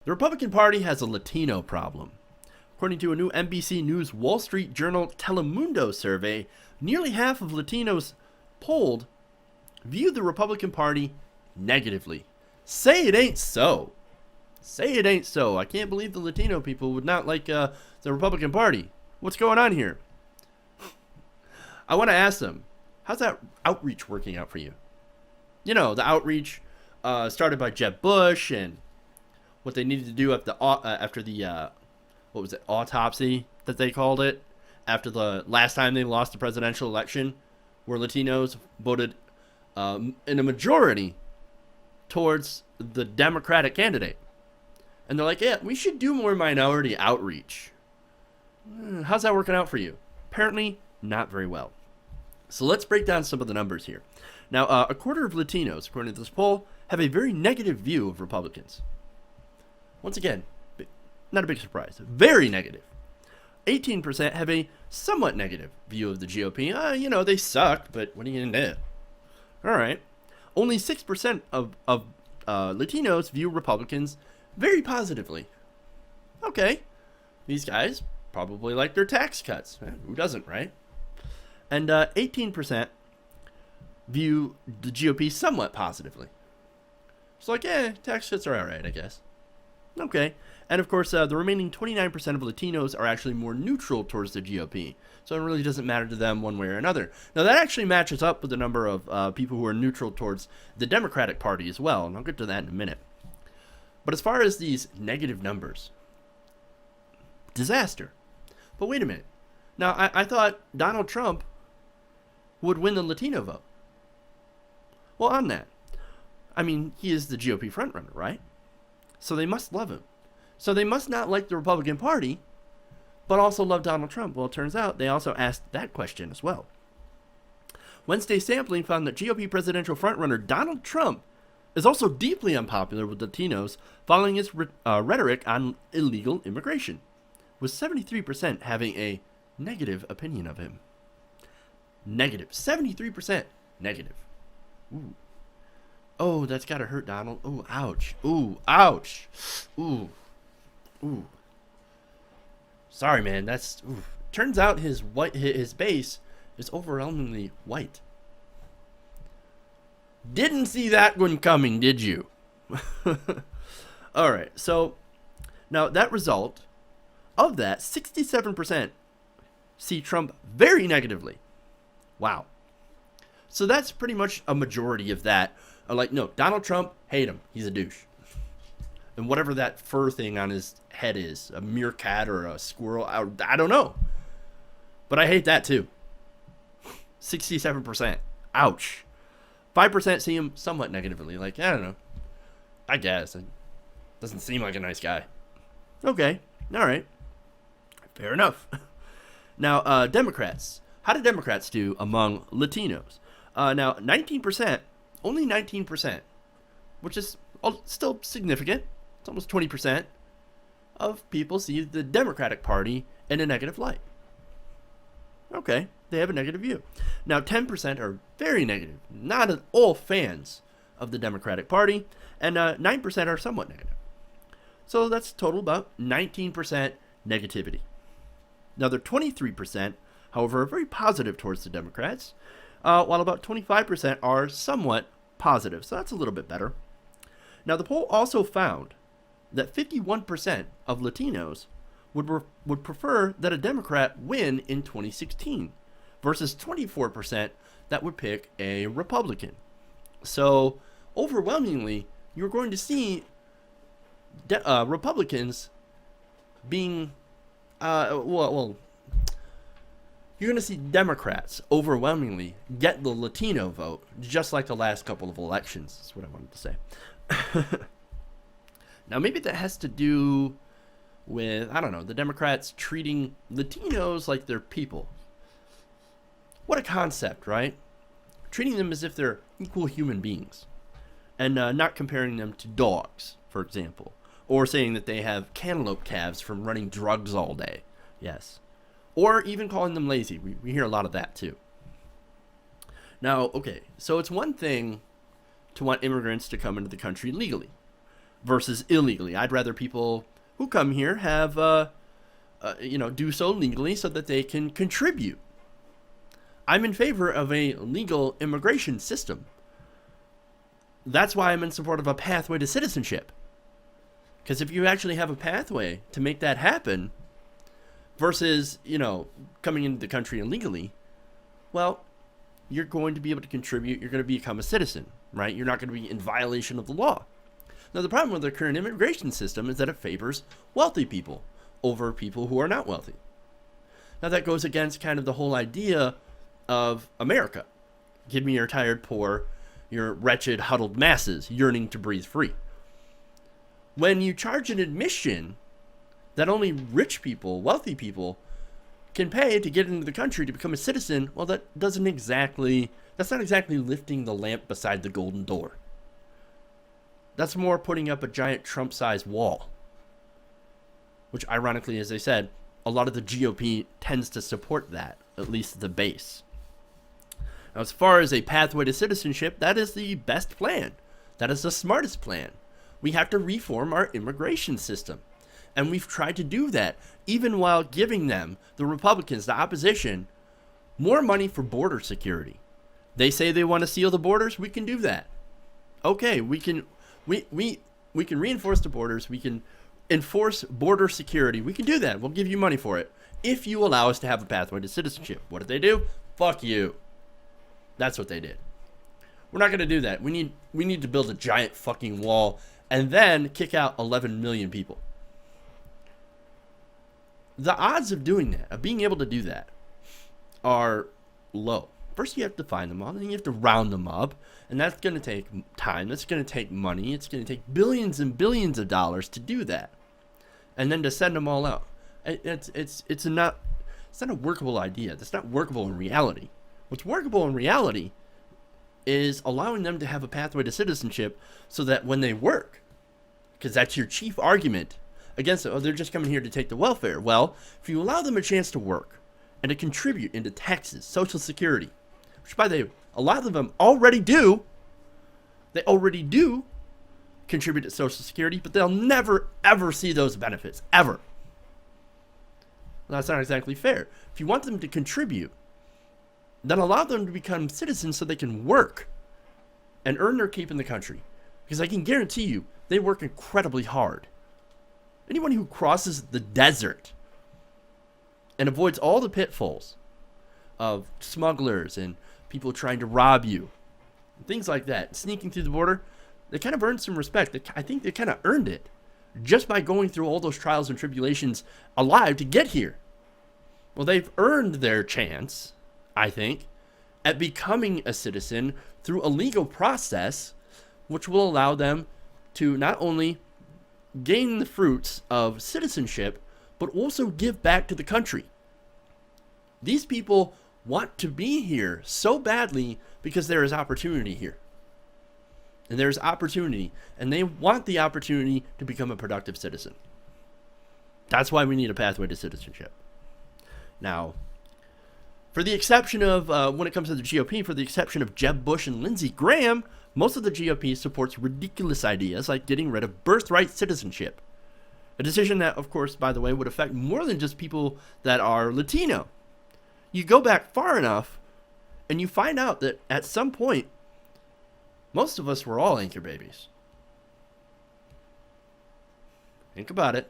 The Republican Party has a Latino problem. According to a new NBC News Wall Street Journal Telemundo survey, nearly half of Latinos polled view the Republican Party negatively. Say it ain't so. Say it ain't so. I can't believe the Latino people would not like the Republican Party. What's going on here? I want to ask them, how's that outreach working out for you? You know, the outreach started by Jeb Bush and what they needed to do after the what was it, autopsy that they called it, after the last time they lost the presidential election, where Latinos voted in a majority towards the Democratic candidate. And they're like, yeah, we should do more minority outreach. How's that working out for you? Apparently, not very well. So let's break down some of the numbers here. Now, a quarter of Latinos, according to this poll, have a very negative view of Republicans. Once again, not a big surprise. Very negative. 18% have a somewhat negative view of the GOP. You know, they suck, but what are you going to do? All right. Only 6% of Latinos view Republicans very positively. Okay. These guys probably like their tax cuts. Who doesn't, right? And 18% view the GOP somewhat positively. It's like, tax cuts are all right, I guess. Okay. And of course, the remaining 29% of Latinos are actually more neutral towards the GOP. So it really doesn't matter to them one way or another. Now, that actually matches up with the number of people who are neutral towards the Democratic Party as well. And I'll get to that in a minute. But as far as these negative numbers, disaster. But wait a minute. Now, I thought Donald Trump would win the Latino vote. Well, on that, I mean, he is the GOP frontrunner, right? So they must love him. So they must not like the Republican Party, but also love Donald Trump. Well, it turns out they also asked that question as well. Wednesday sampling found that GOP presidential frontrunner Donald Trump is also deeply unpopular with Latinos following his rhetoric on illegal immigration, with 73% having a negative opinion of him. Negative. 73% negative. Ooh. Oh, that's gotta hurt, Donald. Ooh, ouch. Ooh, ouch. Ooh. Ooh. Sorry, man. That's. Ooh. Turns out his base is overwhelmingly white. Didn't see that one coming, did you? All right. So now that result of that, 67% see Trump very negatively. Wow. So that's pretty much a majority of that are like, no, Donald Trump, hate him. He's a douche. And whatever that fur thing on his head is, a meerkat or a squirrel, I don't know. But I hate that too. 67%. Ouch. 5% see him somewhat negatively. Like, I don't know. I guess. It doesn't seem like a nice guy. Okay. All right. Fair enough. Now, Democrats. How do Democrats do among Latinos? Now, 19%, only 19%, which is still significant. It's almost 20% of people see the Democratic Party in a negative light. Okay, they have a negative view. Now, 10% are very negative, not at all fans of the Democratic Party, and 9% are somewhat negative. So that's total about 19% negativity. Now, they're 23%, however, are very positive towards the Democrats, while about 25% are somewhat positive. So that's a little bit better. Now, the poll also found that 51% of Latinos would prefer that a Democrat win in 2016 versus 24% that would pick a Republican. So overwhelmingly, you're going to see Republicans being, you're going to see Democrats overwhelmingly get the Latino vote, just like the last couple of elections. That's what I wanted to say. Now, maybe that has to do with, I don't know, the Democrats treating Latinos like they're people. What a concept, right? Treating them as if they're equal human beings. And not comparing them to dogs, for example. Or saying that they have cantaloupe calves from running drugs all day. Yes. Or even calling them lazy. We hear a lot of that too. Now, okay, so it's one thing to want immigrants to come into the country legally. versus illegally. I'd rather people who come here have, do so legally so that they can contribute. I'm in favor of a legal immigration system. That's why I'm in support of a pathway to citizenship. Because if you actually have a pathway to make that happen versus, coming into the country illegally, well, you're going to be able to contribute. You're going to become a citizen, right? You're not going to be in violation of the law. Now, the problem with the current immigration system is that it favors wealthy people over people who are not wealthy. Now, that goes against kind of the whole idea of America. Give me your tired poor, your wretched, huddled masses yearning to breathe free. When you charge an admission that only rich people, wealthy people, can pay to get into the country to become a citizen, well, that's not exactly lifting the lamp beside the golden door. That's more putting up a giant Trump-sized wall. Which, ironically, as I said, a lot of the GOP tends to support that, at least the base. Now, as far as a pathway to citizenship, that is the best plan. That is the smartest plan. We have to reform our immigration system. And we've tried to do that, even while giving them, the Republicans, the opposition, more money for border security. They say they want to seal the borders. We can do that. Okay, we can reinforce the borders. We can enforce border security. We can do that. We'll give you money for it if you allow us to have a pathway to citizenship. What did they do? Fuck you. That's what they did. We're not going to do that. We need to build a giant fucking wall and then kick out 11 million people. The odds of doing that, of being able to do that, are low. First, you have to find them all, then you have to round them up, and that's going to take time. That's going to take money. It's going to take billions and billions of dollars to do that, and then to send them all out. It's not a workable idea. That's not workable in reality. What's workable in reality is allowing them to have a pathway to citizenship so that when they work, because that's your chief argument against it, they're just coming here to take the welfare. Well, if you allow them a chance to work and to contribute into taxes, Social Security, which by the way, a lot of them already do, they already do contribute to Social Security, but they'll never, ever see those benefits, ever. Well, that's not exactly fair. If you want them to contribute, then allow them to become citizens so they can work and earn their keep in the country. Because I can guarantee you, they work incredibly hard. Anyone who crosses the desert and avoids all the pitfalls of smugglers and people trying to rob you, things like that, sneaking through the border, they kind of earned some respect. I think they kind of earned it just by going through all those trials and tribulations alive to get here. Well, they've earned their chance, I think, at becoming a citizen through a legal process which will allow them to not only gain the fruits of citizenship, but also give back to the country. These people want to be here so badly because there is opportunity here. And there's opportunity, and they want the opportunity to become a productive citizen. That's why we need a pathway to citizenship. Now, for the exception of, when it comes to the GOP, for the exception of Jeb Bush and Lindsey Graham, most of the GOP supports ridiculous ideas like getting rid of birthright citizenship. A decision that, of course, by the way, would affect more than just people that are Latino. You go back far enough, and you find out that at some point, most of us were all anchor babies. Think about it.